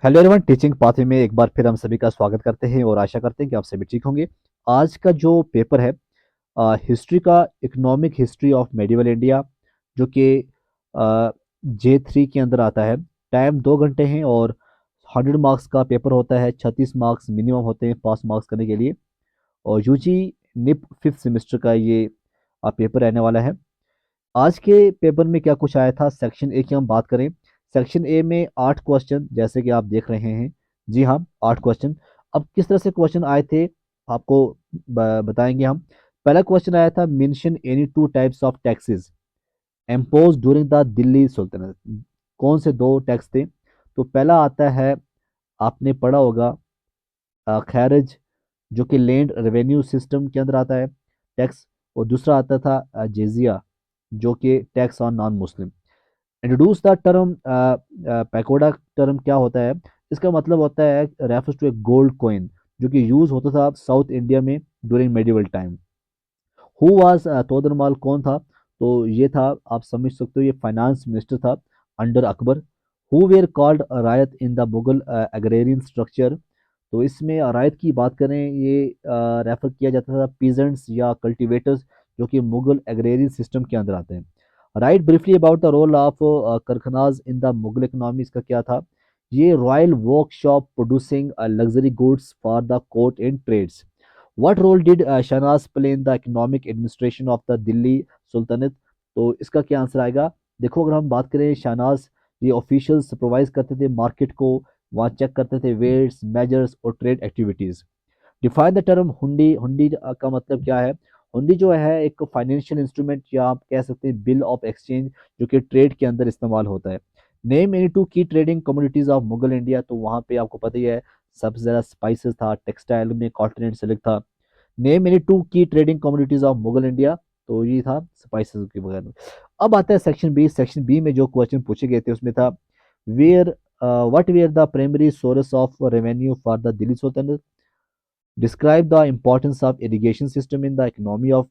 Hello everyone, teaching pathway में एक बार फिर हम सभी का स्वागत करते हैं और आशा करते हैं कि आप सभी ठीक होंगे। आज का जो पेपर है हिस्ट्री का, economic history of medieval India, जो कि J3 के अंदर आता है। टाइम 2 घंटे हैं और 100 मार्क्स का पेपर होता है। 36 मार्क्स मिनिमम होते हैं पास मार्क्स करने के लिए। और यूजी निप 5th सेमेस्टर का ये पेपर रहने वाला है। आज के पेपर में क्या कुछ आया था, सेक्शन ए की हम बात करें। सेक्शन ए में 8 क्वेश्चन, जैसे कि आप देख रहे हैं। जी हाँ, 8 क्वेश्चन। अब किस तरह से क्वेश्चन आए थे आपको बताएंगे हम। पहला क्वेश्चन आया था, mention any two types of taxes impose during the Delhi sultanate. कौन से दो टैक्स थे? तो पहला आता है, आपने पढ़ा होगा, खैरज, जो कि लैंड रेवेन्यू सिस्टम के अंदर आता है टैक्स। और दूसरा आता था जेजिया, जो कि tax on non Muslim. Introduce the term pagoda. Term क्या होता है? इसका मतलब होता है refers to a gold coin, जो कि यूज होता था साउथ इंडिया में during medieval time. Who was Todarmal कौन था? तो ये था, आप समझ सकते हो, ये फाइनेंस मिनिस्टर था under Akbar. Who were called raiyat in the Mughal agrarian structure. तो इसमें रायत की बात करें, ये रेफर किया जाता था पीजेंट्स या कल्टीवेटर्स, जो कि मुगल एग्रेरियन सिस्टम के अंदर आते हैं। Write briefly about the role of karkhanas in the Mughal economy. इसका क्या था? ये royal workshop producing luxury goods for the court and trades. What role did शहनाज play in the economic administration of the Delhi sultanate? तो इसका क्या आंसर आएगा? देखो, अगर हम बात करें, शहनाज ये ऑफिशियल सुपरवाइज करते थे मार्केट को, वहाँ चेक करते थे वेट्स, मेजर्स और trade activities. Define the term हुंडी। हुंडी का मतलब क्या है? हुंडी जो है एक फाइनेंशियल इंस्ट्रूमेंट, या आप कह सकते हैं बिल ऑफ एक्सचेंज, जो कि ट्रेड के अंदर इस्तेमाल होता है। नेम एनी टू की trading commodities of Mughal India. तो वहाँ पे आपको पता ही है, सबसे ज़्यादा स्पाइसेस था, टेक्सटाइल में कॉटन एंड सिल्क था। नेम एनी टू की trading commodities of Mughal India. तो ये था स्पाइसेस के वगैरह में। अब आता है सेक्शन बी। सेक्शन बी में जो क्वेश्चन पूछे गए थे उसमें था, were what were the primary source of revenue for the Delhi sultanate. Describe the importance of irrigation system in the economy of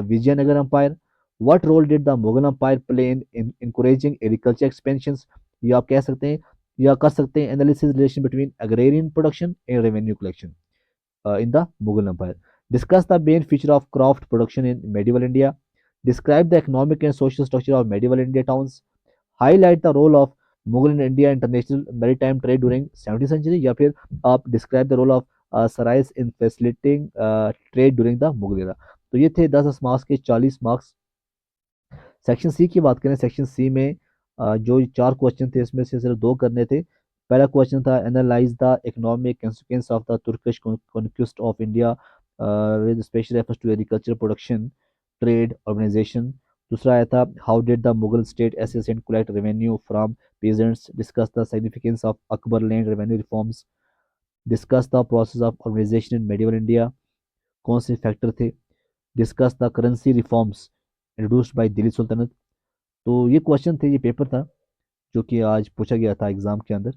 Vijayanagar Empire. What role did the Mughal Empire play in encouraging agriculture expansions? या आप कह सकते हैं, या कर सकते हैं, analysis relation between agrarian production and revenue collection in the Mughal Empire. Discuss the main feature of craft production in medieval India. Describe the economic and social structure of medieval India towns. Highlight the role of Mughal and India international maritime trade during 17th century, या फिर आप describe the role of sarais in facilitating trade during the Mughal era. तो ये थे 10 marks के 40 marks. Section C की बात करें, सेक्शन सी में जो 4 क्वेश्चन थे, इसमें से सिर्फ 2 करने थे। पहला क्वेश्चन था, analyse the economic consequence of the Turkish conquest of India with special reference to agriculture production, trade, organisation. दूसरा आया था, how did the Mughal state assess and collect revenue from peasants. Discuss the significance of Akbar land revenue reforms. Discuss the process of organization in medieval India. कौन से factor थे? Discuss the currency reforms introduced by Delhi sultanate. तो ये question थे, ये paper था जो कि आज पूछा गया था एग्जाम के अंदर।